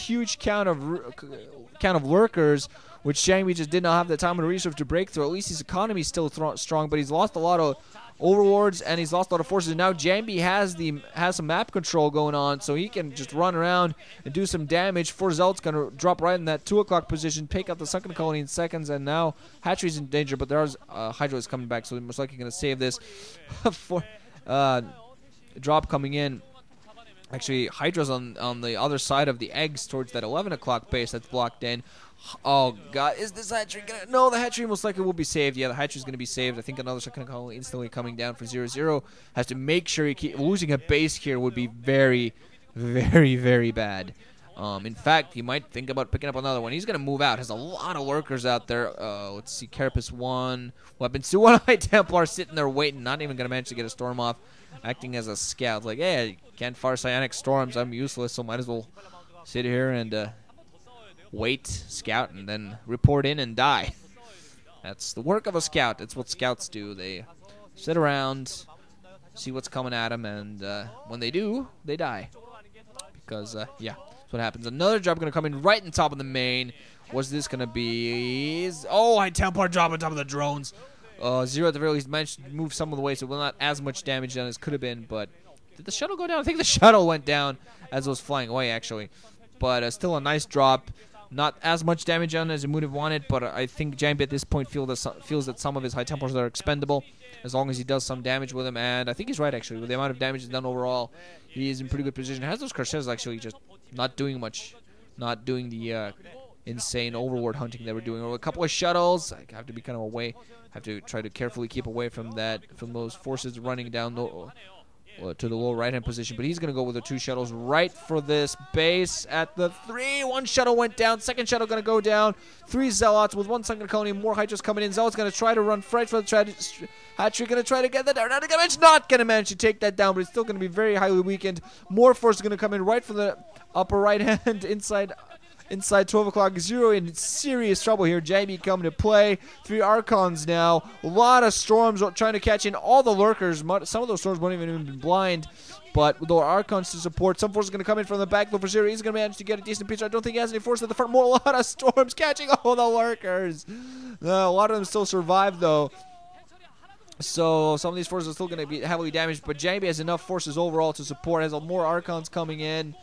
huge count of lurkers, which JangBi just did not have the time and resource to break through. At least his economy is still strong, but he's lost a lot of overlords and he's lost a lot of forces. And now JangBi has some map control going on, so he can just run around and do some damage. 4 Zealots gonna drop right in that 2 o'clock position, take out the sunken colony in seconds, and now Hatchery's in danger, but there's Hydra is coming back, so they're most likely gonna save this. For drop coming in. Actually, Hydra's on the other side of the eggs towards that 11 o'clock base that's blocked in. Oh, God. Is this hatchery going to... No, the hatchery most likely will be saved. Yeah, the hatchery's going to be saved. I think another second colony instantly coming down for 0-0. Has to make sure he keeps... Losing a base here would be very, very, very bad. In fact, he might think about picking up another one. He's going to move out. Has a lot of lurkers out there. Let's see. Carapace 1. Weapons 2. 1 High Templar sitting there waiting. Not even going to manage to get a storm off. Acting as a scout. Like, hey, I can't fire psionic storms. I'm useless, so might as well sit here and wait, scout, and then report in and die. That's the work of a scout. That's what scouts do. They sit around, see what's coming at them, and when they do, they die. Because, yeah, that's what happens. Another drop going to come in right on top of the main. What's this going to be? Oh, High Templar drop on top of the drones. 0 at the very least managed to move some of the way, so not as much damage done as could have been. But did the shuttle go down? I think the shuttle went down as it was flying away, actually. But still a nice drop. Not as much damage done as it would have wanted, but I think JangBi at this point feels that some of his High Templars are expendable as long as he does some damage with them. And I think he's right, actually. With the amount of damage he's done overall, he is in pretty good position. Has those Crusades actually just not doing much. Not doing the insane overlord hunting they were doing. Or a couple of shuttles. I have to be kind of away. Have to try to carefully keep away from those forces running down to the low right-hand position. But he's going to go with the 2 shuttles right for this base at the 3. 1 shuttle went down. Second shuttle going to go down. 3 Zealots with 1 sunken colony. More Hydras coming in. Zealots going to try to run right for the hatchery. Going to try to get that down. Not going to manage to take that down, but it's still going to be very highly weakened. More force is going to come in right for the upper right-hand inside 12 o'clock. 0 in serious trouble here. JangBi coming to play. 3 Archons now. A lot of storms trying to catch in all the lurkers. Some of those storms won't even be blind. But with the Archons to support, some force is going to come in from the back. Though for 0, he's going to manage to get a decent pitch. I don't think he has any force at the front. A lot of storms catching all the lurkers. A lot of them still survive, though. So some of these forces are still going to be heavily damaged. But JangBi has enough forces overall to support. Has more Archons coming in.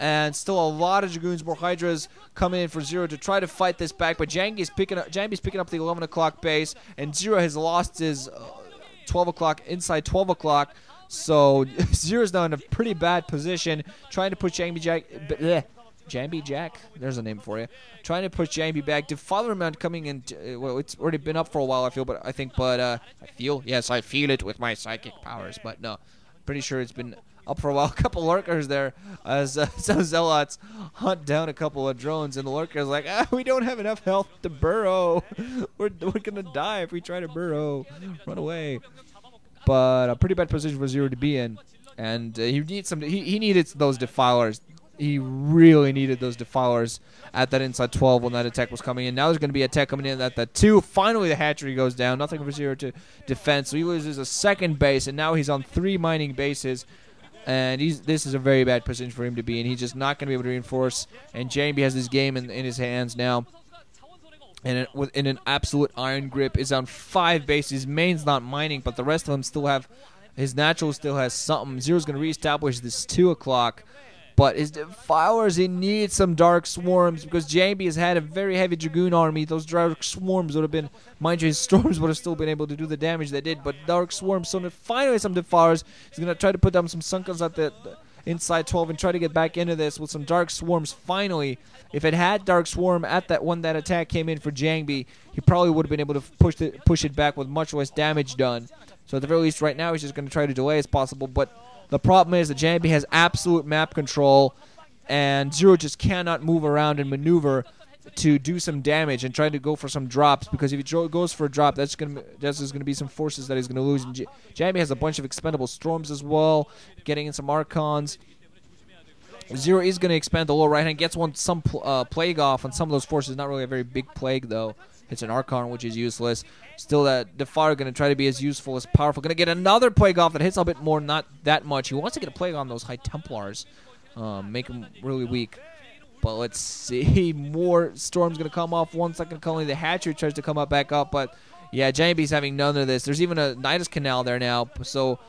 And still a lot of Dragoons, more Hydras coming in for 0 to try to fight this back. But JangBi's picking up the 11 o'clock base. And 0 has lost his 12 o'clock, inside 12 o'clock. So 0's now in a pretty bad position. Trying to push JangBi Jack. There's a name for you. Trying to push JangBi back. Defiler amount coming in. Well, it's already been up for a while, I feel. But I feel. Yes, I feel it with my psychic powers. But no, pretty sure it's been up for a while. A couple lurkers there as some Zealots hunt down a couple of drones, and the lurkers like, we don't have enough health to burrow. We're gonna die if we try to burrow. Run away. But a pretty bad position for 0 to be in, and he needed those defilers. He really needed those defilers at that inside 12 when that attack was coming in. Now there's going to be an attack coming in at that 2. Finally, the hatchery goes down. Nothing for 0 to defend, so he loses a second base, and now he's on 3 mining bases. And this is a very bad position for him to be in. He's just not going to be able to reinforce. And JangBi has this game in his hands now. And in an absolute iron grip. Is on 5 bases. Main's not mining, but the rest of them still have... His natural still has something. 0's going to reestablish this 2 o'clock. But his defilers, he needs some dark swarms because JangBi has had a very heavy Dragoon army. Those dark swarms would have been, mind you, his storms would have still been able to do the damage they did. But dark swarms, so finally some defilers. He's going to try to put down some Sunkens at the inside 12 and try to get back into this with some dark swarms. Finally, if it had dark swarm at that one that attack came in for JangBi, he probably would have been able to push it back with much less damage done. So at the very least, right now, he's just going to try to delay as possible. But the problem is that JangBi has absolute map control, and 0 just cannot move around and maneuver to do some damage and try to go for some drops, because if he goes for a drop, that's going to be some forces that he's going to lose. And JangBi has a bunch of expendable storms as well, getting in some Archons. 0 is going to expand the low right hand, gets some plague off on some of those forces. Not really a very big plague, though. It's an Archon, which is useless. Still, that Defiler going to try to be as useful as powerful. Going to get another plague off that hits a bit more, not that much. He wants to get a plague on those High Templars. Make them really weak. But let's see. More storms going to come off. 1 second calling. The hatchery tries to come up back up. But, yeah, JangBi's having none of this. There's even a Nidus Canal there now. So,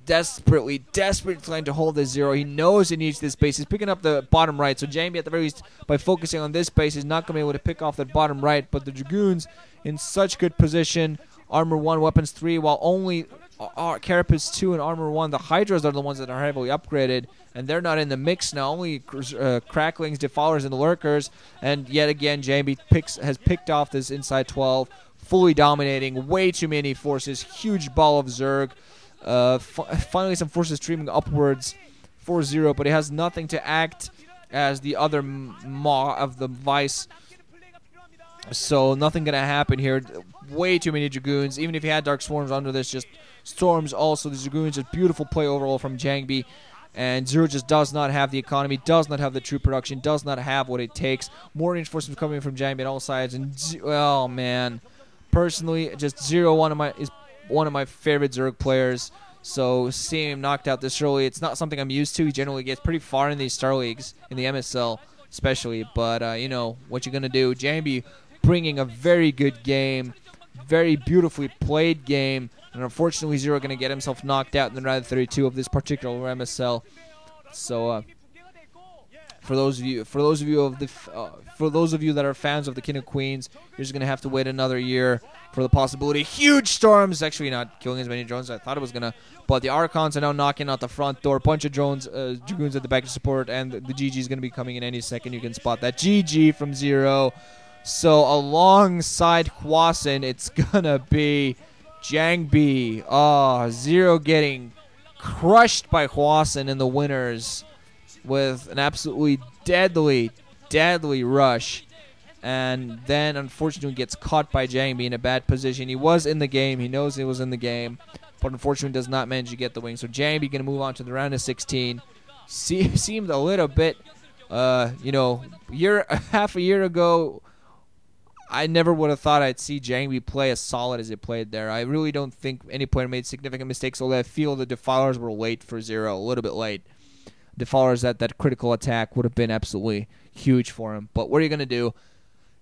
desperately trying to hold this 0. He knows he needs this base. He's picking up the bottom right. So, JangBi, at the very least, by focusing on this base, is not going to be able to pick off that bottom right. But the Dragoons in such good position. Armor 1, Weapons 3, while only Carapace 2 and Armor 1, the Hydras are the ones that are heavily upgraded, and they're not in the mix now. Only Cracklings, Defowlers, and the Lurkers, and yet again, JangBi has picked off this inside 12, fully dominating, way too many forces, huge ball of Zerg. Finally, some forces streaming upwards 4-0, but it has nothing to act as the other Maw of the Vice. So nothing gonna happen here. Way too many Dragoons. Even if he had Dark Swarms under this, just Storms also. The Dragoons, just beautiful play overall from JangBi. And Zero just does not have the economy, does not have the troop production, does not have what it takes. More reinforcements coming from JangBi on all sides. And oh man, personally, just Zero is one of my favorite Zerg players. So seeing him knocked out this early, it's not something I'm used to. He generally gets pretty far in these Star Leagues, in the MSL especially. But you know what you're gonna do. JangBi bringing a very good game, very beautifully played game, and unfortunately Zero going to get himself knocked out in the round 32 of this particular MSL. So for those of you that are fans of the King of Queens, you're just going to have to wait another year for the possibility. Huge storms, actually not killing as many drones as I thought it was going to, but the Archons are now knocking out the front door. Bunch of drones, Dragoons at the back to support, and the GG is going to be coming in any second. You can spot that. GG from Zero. So alongside Hwasun, it's gonna be JangBi. Oh, Zero getting crushed by Hwasun in the winners with an absolutely deadly rush. And then unfortunately gets caught by JangBi in a bad position. He was in the game, he knows he was in the game, but unfortunately does not manage to get the wing. So JangBi gonna move on to the round of 16. Seemed a little bit, you know, half a year ago, I never would have thought I'd see JangBi play as solid as it played there. I really don't think any player made significant mistakes, although I feel the Defilers were late for Zero, a little bit late. Defilers, that critical attack would have been absolutely huge for him. But what are you going to do?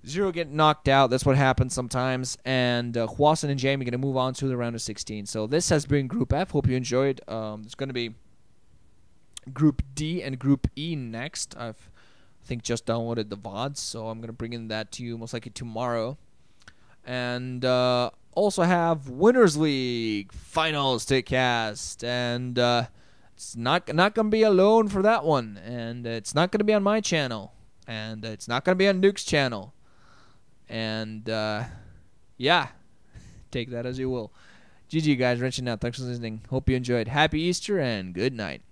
Zero get knocked out. That's what happens sometimes. And Hwasun and JangBi going to move on to the round of 16. So this has been Group F. Hope you enjoyed. It's going to be Group D and Group E next. I think just downloaded the VODs, so I'm going to bring in that to you most likely tomorrow. And also have Winners League Finals to cast. And it's not going to be alone for that one. And it's not going to be on my channel. And it's not going to be on Duke's channel. And yeah, take that as you will. GG guys, wrenching out. Thanks for listening. Hope you enjoyed. Happy Easter and good night.